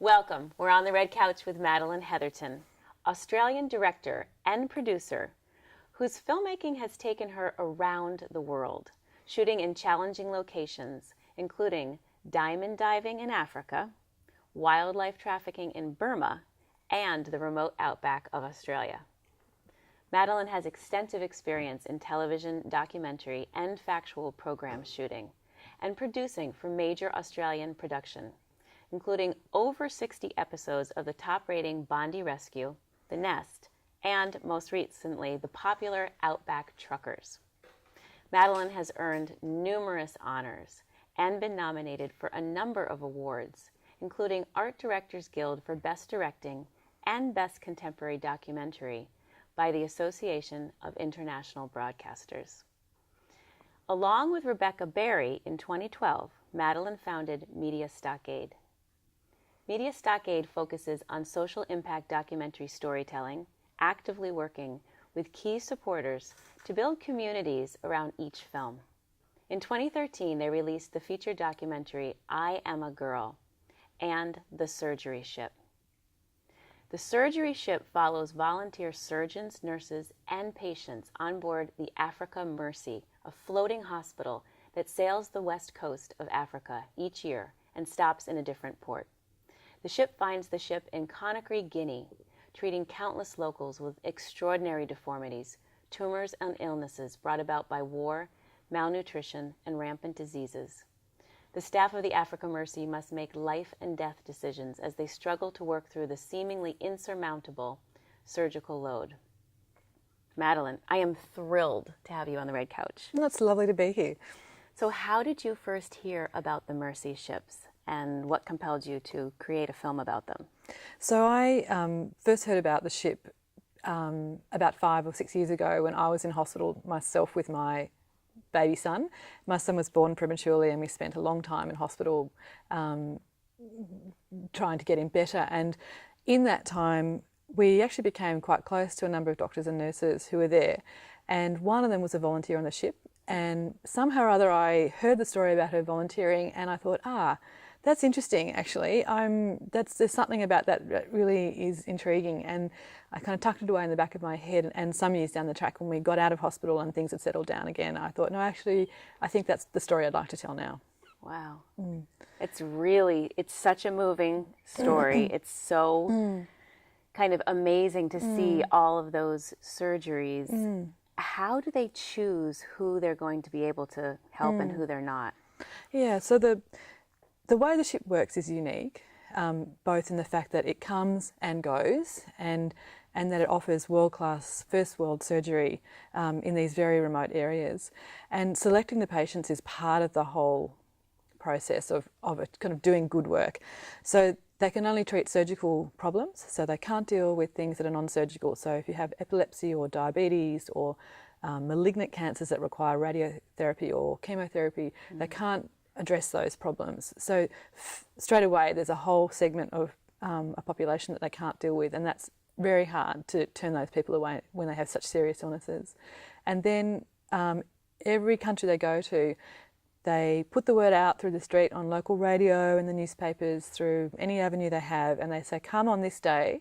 Welcome. We're on the red couch with Madeleine Hetherton, Australian director and producer, whose filmmaking has taken her around the world, shooting in challenging locations, including diamond diving in Africa, wildlife trafficking in Burma, and the remote outback of Australia. Madeleine has extensive experience in television, documentary, and factual program shooting, and producing for major Australian production, including over 60 episodes of the top-rating Bondi Rescue, The Nest, and most recently, the popular Outback Truckers. Madeleine has earned numerous honors and been nominated for a number of awards, including Art Directors Guild for Best Directing and Best Contemporary Documentary by the Association of International Broadcasters. Along with Rebecca Berry in 2012, Madeleine founded Media Stockade. Media Stockade focuses on social impact documentary storytelling, actively working with key supporters to build communities around each film. In 2013, they released the feature documentary I Am a Girl and The Surgery Ship. The Surgery Ship follows volunteer surgeons, nurses, and patients on board the Africa Mercy, a floating hospital that sails the west coast of Africa each year and stops in a different port. The ship finds the ship in Conakry, Guinea, treating countless locals with extraordinary deformities, tumors, and illnesses brought about by war, malnutrition, and rampant diseases. The staff of the Africa Mercy must make life and death decisions as they struggle to work through the seemingly insurmountable surgical load. Madeleine, I am thrilled to have you on the red couch. Well, it's lovely to be here. So how did you first hear about the Mercy ships, and what compelled you to create a film about them? So I first heard about the ship about 5 or 6 years ago when I was in hospital myself with my baby son. My son was born prematurely and we spent a long time in hospital trying to get him better. And in that time, we actually became quite close to a number of doctors and nurses who were there. And one of them was a volunteer on the ship. And somehow or other, I heard the story about her volunteering and I thought, that's interesting, actually. There's something about that really is intriguing, and I kind of tucked it away in the back of my head. And some years down the track, when we got out of hospital and things had settled down again, I thought, no, actually, I think that's the story I'd like to tell now. Wow. It's such a moving story. It's so kind of amazing to see all of those surgeries. How do they choose who they're going to be able to help and who they're not? Yeah, so the way the ship works is unique, both in the fact that it comes and goes and that it offers world-class first world surgery in these very remote areas. And selecting the patients is part of the whole process of it kind of doing good work. So they can only treat surgical problems, so they can't deal with things that are non-surgical. So if you have epilepsy or diabetes or malignant cancers that require radiotherapy or chemotherapy, they can't address those problems. So straight away there's a whole segment of a population that they can't deal with, and that's very hard to turn those people away when they have such serious illnesses. And then every country they go to, they put the word out through the street on local radio and the newspapers, through any avenue they have, and they say, come on this day.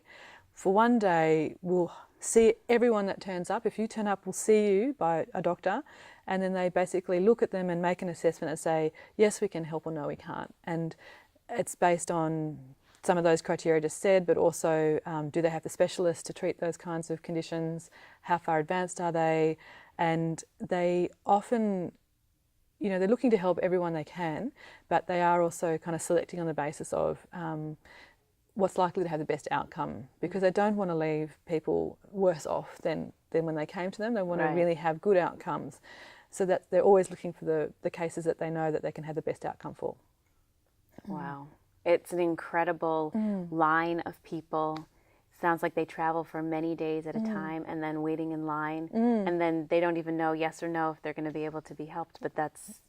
For one day, we'll see everyone that turns up. If you turn up, we'll see you by a doctor. And then they basically look at them and make an assessment and say, yes, we can help, or no, we can't. And it's based on some of those criteria just said, but also do they have the specialists to treat those kinds of conditions? How far advanced are they? And they often, they're looking to help everyone they can, but they are also kind of selecting on the basis of what's likely to have the best outcome, because they don't want to leave people worse off than when they came to them. They want to really have good outcomes, so that they're always looking for the cases that they know that they can have the best outcome for. Wow. It's an incredible line of people. Sounds like they travel for many days at a time and then waiting in line. And then they don't even know yes or no if they're going to be able to be helped. But that's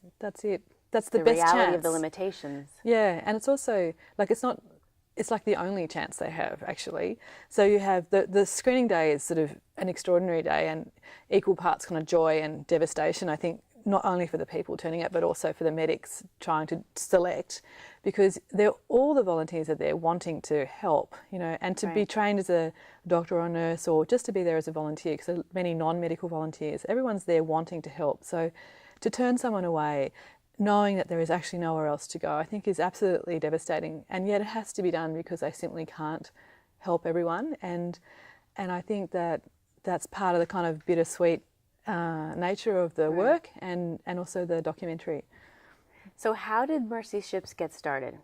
it. That's the best reality chance of the limitations. Yeah, and it's also, like, it's like the only chance they have, actually. So you have the screening day is sort of an extraordinary day and equal parts kind of joy and devastation. I think not only for the people turning up, but also for the medics trying to select, because all the volunteers are there wanting to help, you know, and to be trained as a doctor or a nurse, or just to be there as a volunteer, because there are many non-medical volunteers. Everyone's there wanting to help. So to turn someone away, knowing that there is actually nowhere else to go, I think is absolutely devastating. And yet it has to be done because they simply can't help everyone. And I think that that's part of the kind of bittersweet nature of the work and also the documentary. So how did Mercy Ships get started?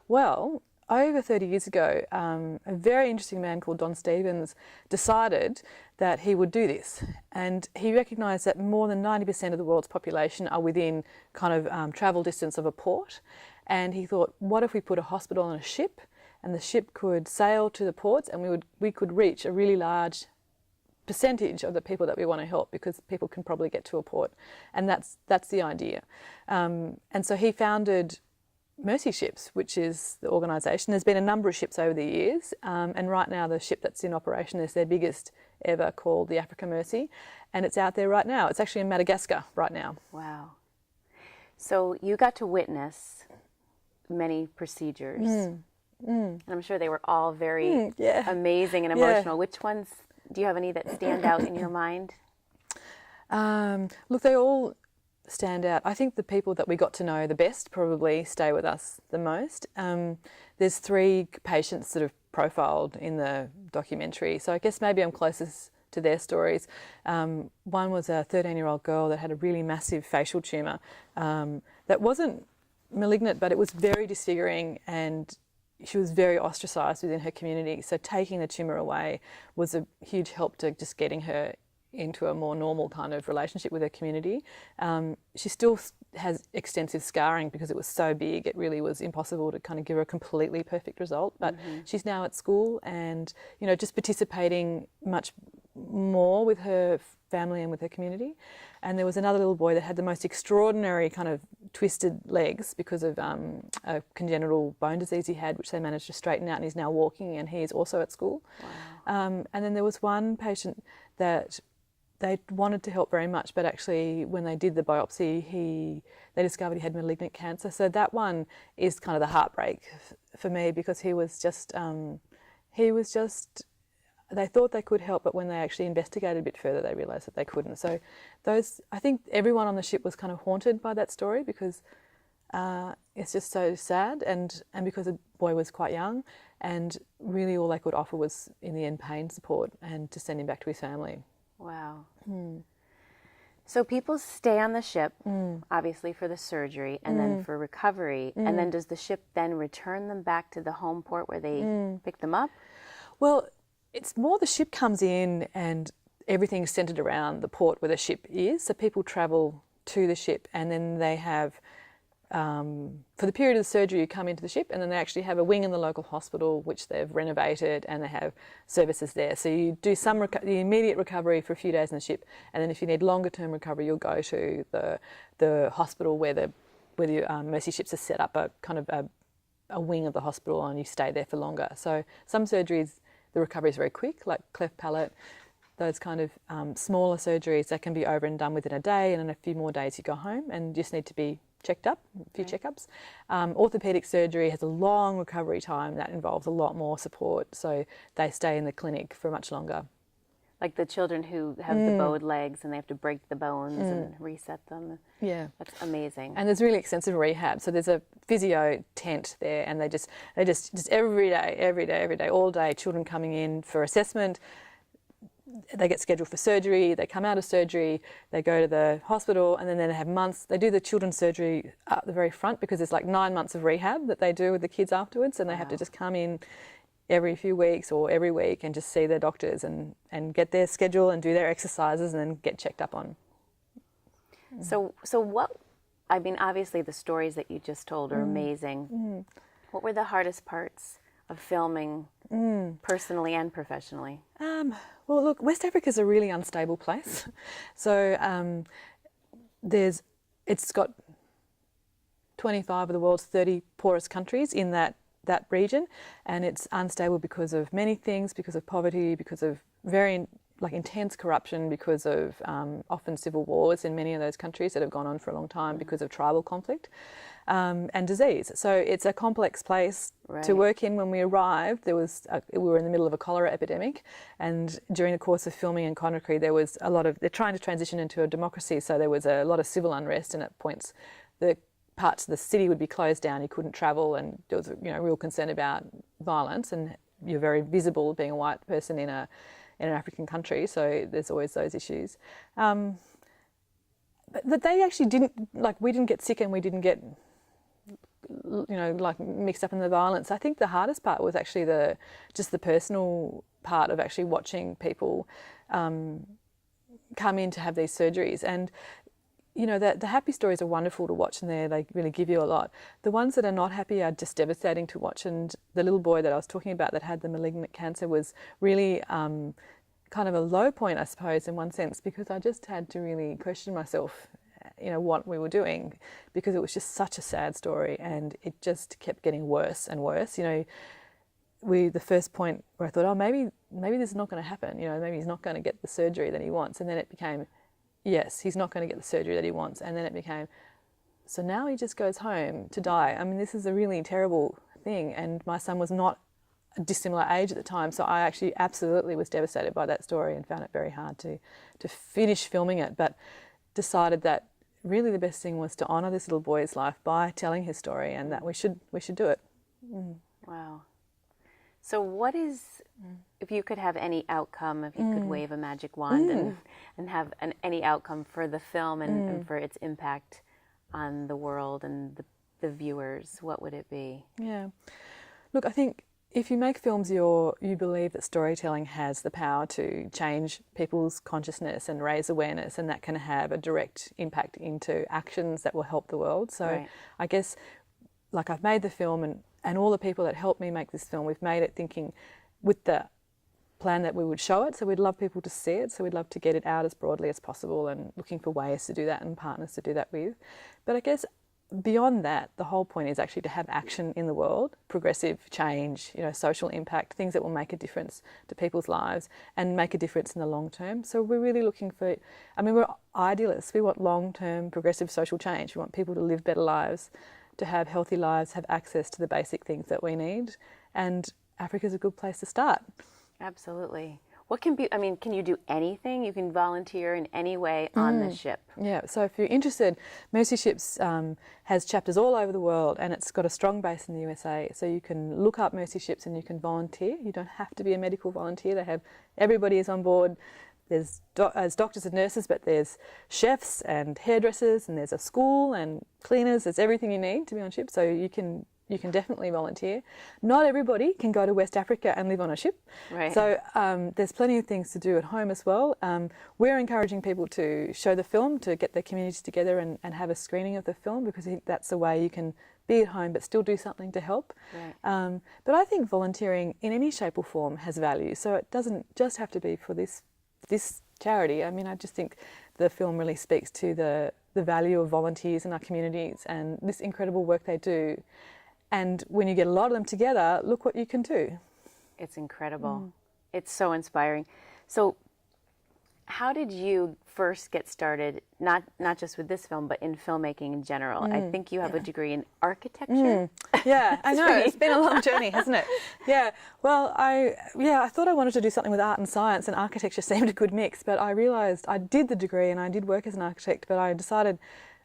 Well, over 30 years ago, a very interesting man called Don Stevens decided that he would do this. And he recognised that more than 90% of the world's population are within kind of travel distance of a port. And he thought, what if we put a hospital on a ship, and the ship could sail to the ports, and we could reach a really large percentage of the people that we want to help, because people can probably get to a port. And that's the idea. And so he founded Mercy Ships, which is the organisation. There's been a number of ships over the years, and right now the ship that's in operation is their biggest ever, called the Africa Mercy, and it's out there right now. It's actually in Madagascar right now. Wow. So you got to witness many procedures, and I'm sure they were all very amazing and emotional. Which ones, do you have any that stand out in your mind? Look, they all stand out. I think the people that we got to know the best probably stay with us the most. There's 3 patients that have profiled in the documentary, so I guess maybe I'm closest to their stories. One was a 13-year-old girl that had a really massive facial tumour that wasn't malignant, but it was very disfiguring, and she was very ostracised within her community. So taking the tumour away was a huge help to just getting her into a more normal kind of relationship with her community. She still has extensive scarring because it was so big, it really was impossible to kind of give her a completely perfect result. But she's now at school and, you know, just participating much more with her family and with her community. And there was another little boy that had the most extraordinary kind of twisted legs because of a congenital bone disease he had, which they managed to straighten out, and he's now walking, and he is also at school. Wow. And then there was one patient that they wanted to help very much, but actually when they did the biopsy, they discovered he had malignant cancer. So that one is kind of the heartbreak for me, because he was just, they thought they could help, but when they actually investigated a bit further, they realised that they couldn't. So I think everyone on the ship was kind of haunted by that story, because it's just so sad, and because the boy was quite young, and really all they could offer was, in the end, pain support and to send him back to his family. Wow. So people stay on the ship, obviously for the surgery and then for recovery, and then does the ship then return them back to the home port where they pick them up? Well, it's more the ship comes in and everything's centred around the port where the ship is. So people travel to the ship, and then they have, for the period of the surgery, you come into the ship, and then they actually have a wing in the local hospital which they've renovated, and they have services there. So you do the immediate recovery for a few days in the ship, and then if you need longer term recovery, you'll go to the hospital where the Mercy Ships are set up, a kind of a wing of the hospital, and you stay there for longer. So some surgeries, the recovery is very quick, like cleft palate. Those kind of smaller surgeries, that can be over and done within a day, and in a few more days you go home and just need to be checked up, a few checkups. Orthopaedic surgery has a long recovery time that involves a lot more support, so they stay in the clinic for much longer. Like the children who have the bowed legs and they have to break the bones and reset them. Yeah. That's amazing. And there's really extensive rehab. So there's a physio tent there, and they just every day, all day, children coming in for assessment. They get scheduled for surgery, they come out of surgery, they go to the hospital, and then they have months. They do the children's surgery at the very front, because there's like 9 months of rehab that they do with the kids afterwards, and they have to just come in every few weeks or every week and just see their doctors and get their schedule and do their exercises and then get checked up on. So what, I mean, obviously the stories that you just told are amazing. What were the hardest parts of filming personally and professionally? Well, look, West Africa's a really unstable place. So it's got 25 of the world's 30 poorest countries in that region, and it's unstable because of many things, because of poverty, because of very like intense corruption because of often civil wars in many of those countries that have gone on for a long time because of tribal conflict and disease. So it's a complex place to work in. When we arrived, we were in the middle of a cholera epidemic, and during the course of filming in Conakry, there was a lot of, they're trying to transition into a democracy, so there was a lot of civil unrest, and at points the parts of the city would be closed down, you couldn't travel, and there was real concern about violence, and you're very visible being a white person in an African country, so there's always those issues. But they actually didn't, like, we didn't get sick and we didn't get, like mixed up in the violence. I think the hardest part was actually just the personal part of actually watching people come in to have these surgeries. And the happy stories are wonderful to watch, and they really give you a lot. The ones that are not happy are just devastating to watch. And the little boy that I was talking about that had the malignant cancer was really kind of a low point, I suppose, in one sense, because I just had to really question myself, what we were doing, because it was just such a sad story, and it just kept getting worse and worse. The first point where I thought, oh, maybe this is not going to happen. Maybe he's not going to get the surgery that he wants, and then it became, yes, he's not going to get the surgery that he wants. And then it became, so now he just goes home to die. I mean, this is a really terrible thing. And my son was not a dissimilar age at the time. So I actually absolutely was devastated by that story and found it very hard to finish filming it, but decided that really the best thing was to honour this little boy's life by telling his story, and that we should do it. Wow. So what is, if you could have any outcome, if you could wave a magic wand and have any outcome for the film and for its impact on the world and the viewers, what would it be? Yeah. Look, I think if you make films, you believe that storytelling has the power to change people's consciousness and raise awareness, and that can have a direct impact into actions that will help the world. So I guess, like, I've made the film, and all the people that helped me make this film, we've made it thinking with the plan that we would show it. So we'd love people to see it. So we'd love to get it out as broadly as possible, and looking for ways to do that and partners to do that with. But I guess beyond that, the whole point is actually to have action in the world, progressive change, social impact, things that will make a difference to people's lives and make a difference in the long term. So we're really looking for, we're idealists. We want long-term progressive social change. We want people to live better lives, to have healthy lives, have access to the basic things that we need. And Africa's a good place to start. Absolutely. What can you do anything? You can volunteer in any way on the ship. Yeah, so if you're interested, Mercy Ships has chapters all over the world, and it's got a strong base in the USA. So you can look up Mercy Ships and you can volunteer. You don't have to be a medical volunteer. Everybody is on board. There's doctors and nurses, but there's chefs and hairdressers, and there's a school and cleaners. There's everything you need to be on ship. So you can definitely volunteer. Not everybody can go to West Africa and live on a ship. Right. So there's plenty of things to do at home as well. We're encouraging people to show the film, to get their communities together and have a screening of the film, because I think that's the way you can be at home but still do something to help. Right. But I think volunteering in any shape or form has value. So it doesn't just have to be for this charity. I just think the film really speaks to the value of volunteers in our communities and this incredible work they do. And when you get a lot of them together, look what you can do. It's incredible. It's so inspiring. So how did you first get started, not just with this film, but in filmmaking in general? I think you have a degree in architecture. Yeah, I know. It's been a long journey, hasn't it? Yeah. Well, I thought I wanted to do something with art and science, and architecture seemed a good mix, but I realised I did the degree and I did work as an architect, but I decided,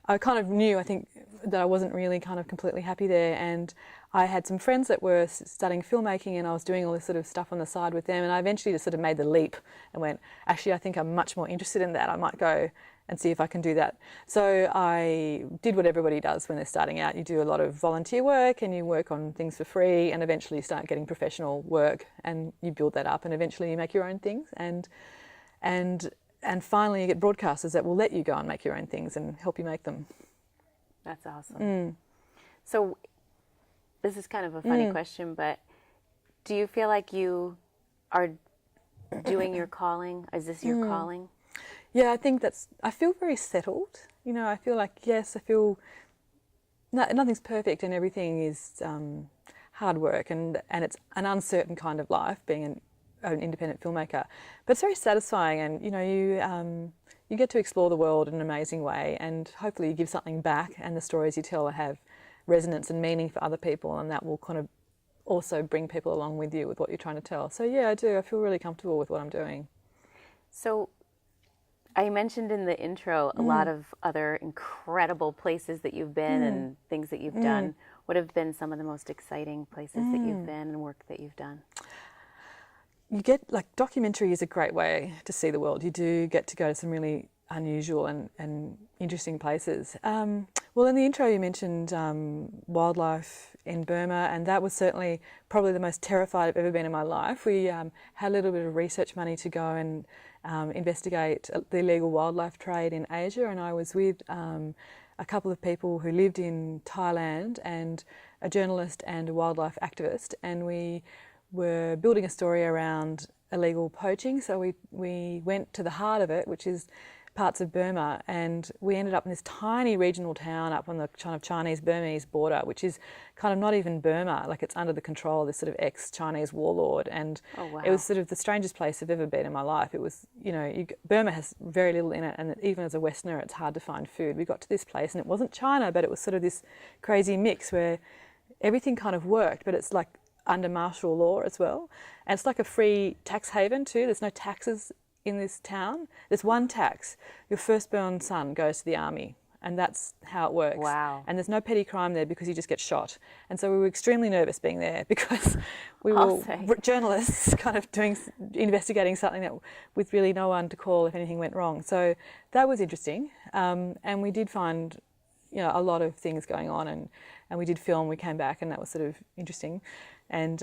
I kind of knew, I think, that I wasn't really kind of completely happy there, and I had some friends that were studying filmmaking, and I was doing all this sort of stuff on the side with them, and I eventually just sort of made the leap and went, actually, I think I'm much more interested in that. I might go and see if I can do that. So I did what everybody does when they're starting out. You do a lot of volunteer work and you work on things for free, and eventually you start getting professional work and you build that up, and eventually you make your own things, and finally you get broadcasters that will let you go and make your own things and help you make them. That's awesome. So this is kind of a funny question, but do you feel like you are doing your calling? Is this your calling? Yeah, I think I feel very settled. I feel like, yes, nothing's perfect and everything is hard work, and it's an uncertain kind of life, being an independent filmmaker. But it's very satisfying, and you get to explore the world in an amazing way, and hopefully you give something back, and the stories you tell have resonance and meaning for other people, and that will kind of also bring people along with you with what you're trying to tell. So yeah, I do. I feel really comfortable with what I'm doing. So I mentioned in the intro a lot of other incredible places that you've been and things that you've done. What have been some of the most exciting places that you've been and work that you've done? You get, documentary is a great way to see the world. You do get to go to some really unusual and interesting places. Well, in the intro you mentioned wildlife in Burma, and that was certainly probably the most terrified I've ever been in my life. We had a little bit of research money to go and investigate the illegal wildlife trade in Asia, and I was with a couple of people who lived in Thailand, and a journalist and a wildlife activist, and we were building a story around illegal poaching. So we went to the heart of it, which is parts of Burma, and we ended up in this tiny regional town up on the kind of Chinese-Burmese border, which is kind of not even Burma, it's under the control of this sort of ex-Chinese warlord, and it was sort of the strangest place I've ever been in my life. It was, Burma has very little in it, and even as a Westerner it's hard to find food. We got to this place and it wasn't China, but it was sort of this crazy mix where everything kind of worked, but it's under martial law as well, and it's like a free tax haven too. There's no taxes in this town. There's one tax: your firstborn son goes to the army, and that's how it works. Wow. And there's no petty crime there because you just get shot. And so we were extremely nervous being there because we were journalists kind of investigating something that with really no one to call if anything went wrong. So that was interesting, and we did find a lot of things going on, and we did film. We came back, and that was sort of interesting, and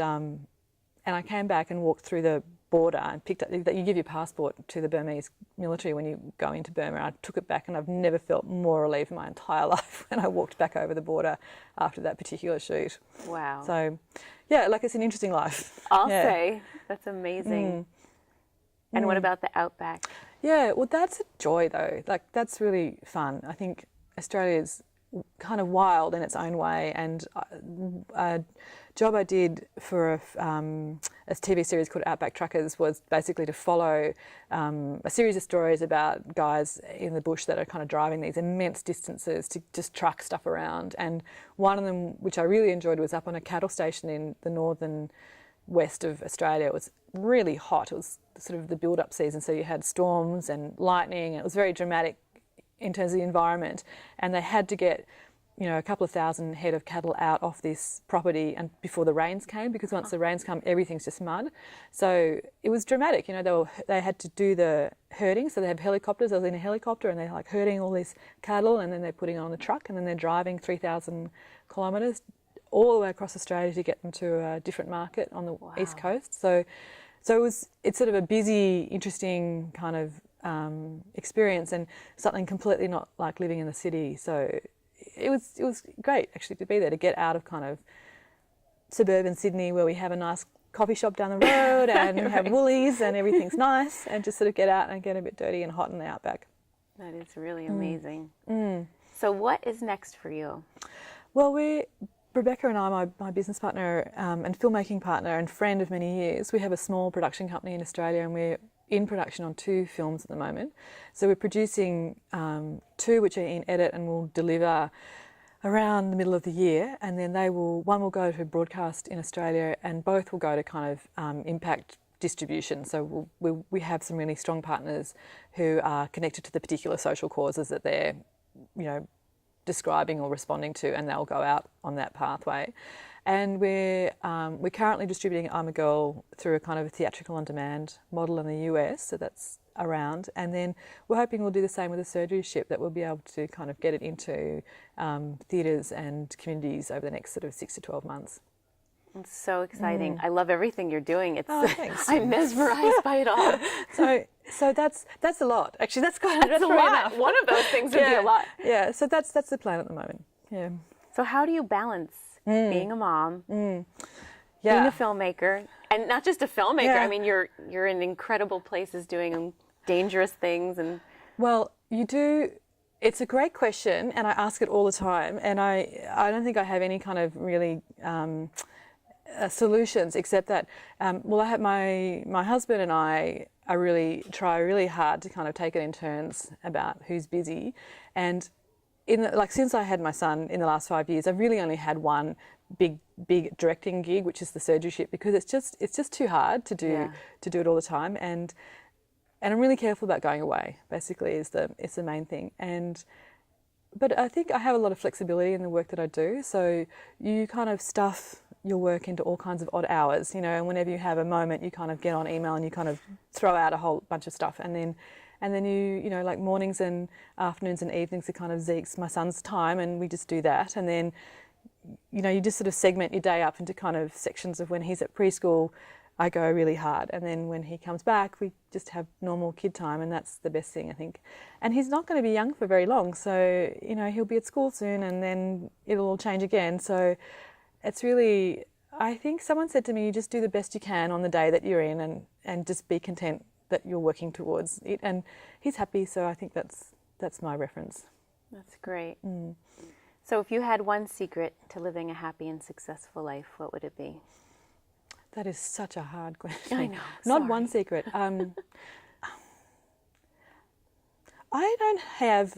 I came back and walked through the border and picked up that you give your passport to the Burmese military when you go into Burma. I took it back, and I've never felt more relieved in my entire life when I walked back over the border after that particular shoot. Wow. So yeah, it's an interesting life. I'll say that's amazing. And what about the Outback? Yeah, well, that's a joy though. That's really fun. I think Australia's kind of wild in its own way, and a job I did for a TV series called Outback Truckers was basically to follow a series of stories about guys in the bush that are kind of driving these immense distances to just truck stuff around. And one of them, which I really enjoyed, was up on a cattle station in the northern west of Australia. It was really hot. It was sort of the build-up season, so you had storms and lightning, and it was very dramatic in terms of the environment, and they had to get a couple of thousand head of cattle out off this property and before the rains came, because once the rains come, everything's just mud. So it was dramatic. They had to do the herding, so they have helicopters. I was in a helicopter, and they're herding all these cattle, and then they're putting it on the truck, and then they're driving 3,000 kilometres all the way across Australia to get them to a different market on the east coast. So it's sort of a busy, interesting kind of experience, and something completely not like living in the city. So it was great actually to be there, to get out of kind of suburban Sydney where we have a nice coffee shop down the road and we have Woolies and everything's nice, and just sort of get out and get a bit dirty and hot in the Outback. That is really amazing. So what is next for you? Well, Rebecca and I, my business partner and filmmaking partner and friend of many years, we have a small production company in Australia, and we're in production on 2 films at the moment. So we're producing 2 which are in edit and will deliver around the middle of the year, and then one will go to broadcast in Australia, and both will go to kind of impact distribution. So we have some really strong partners who are connected to the particular social causes that they're describing or responding to, and they'll go out on that pathway. And we're currently distributing I'm a Girl through a kind of a theatrical on-demand model in the US, so that's around. And then we're hoping we'll do the same with a surgery ship, that we'll be able to kind of get it into theatres and communities over the next sort of 6 to 12 months. It's so exciting. I love everything you're doing. Thanks. I'm mesmerized by it all. So that's a lot. Actually, that's a lot. Enough. One of those things would be a lot. Yeah. So that's the plan at the moment. Yeah. So how do you balance being a mom, being a filmmaker, and not just a filmmaker? Yeah. I mean, you're in incredible places doing dangerous things, and well, you do. It's a great question, and I ask it all the time. And I don't think I have any kind of really solutions, except that, well, I have my husband and I try really hard to kind of take it in turns about who's busy, and since I had my son in the last 5 years, I've really only had one big directing gig, which is the surgery ship, because it's just too hard to do it all the time, and I'm really careful about going away. Basically, it's the main thing, but I think I have a lot of flexibility in the work that I do. So you kind of stuff your work into all kinds of odd hours, and whenever you have a moment, you kind of get on email and you kind of throw out a whole bunch of stuff, and then you like mornings and afternoons and evenings are kind of Zeke's, my son's time, and we just do that. And then, you just sort of segment your day up into kind of sections of when he's at preschool, I go really hard. And then when he comes back, we just have normal kid time, and that's the best thing, I think. And he's not going to be young for very long, so, he'll be at school soon and then it'll all change again. So it's really, I think someone said to me, you just do the best you can on the day that you're in, and just be content that you're working towards it. And he's happy, so I think that's my reference. That's great. So if you had one secret to living a happy and successful life, what would it be? That is such a hard question. I know. Not sorry. one secret. I don't have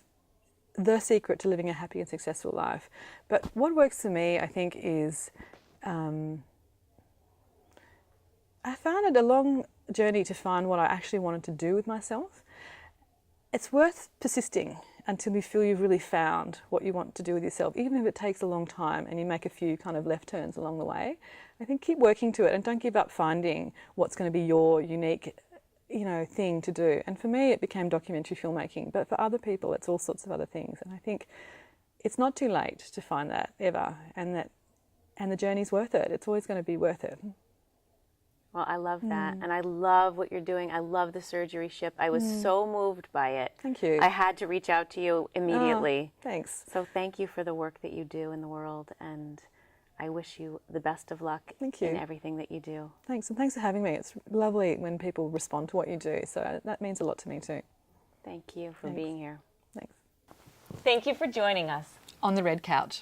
the secret to living a happy and successful life, but what works for me, I think, is I found it a long journey to find what I actually wanted to do with myself. It's worth persisting until you feel you've really found what you want to do with yourself, even if it takes a long time and you make a few kind of left turns along the way. I think keep working to it and don't give up finding what's going to be your unique, thing to do. And for me, it became documentary filmmaking, but for other people, it's all sorts of other things. And I think it's not too late to find that ever, and the journey's worth it. It's always going to be worth it. Well, I love that. And I love what you're doing. I love the surgery ship. I was so moved by it. Thank you. I had to reach out to you immediately. Thanks. So thank you for the work that you do in the world, and I wish you the best of luck in everything that you do. Thanks, and thanks for having me. It's lovely when people respond to what you do, so that means a lot to me too. Thank you for being here. Thanks. Thank you for joining us On the Red Couch.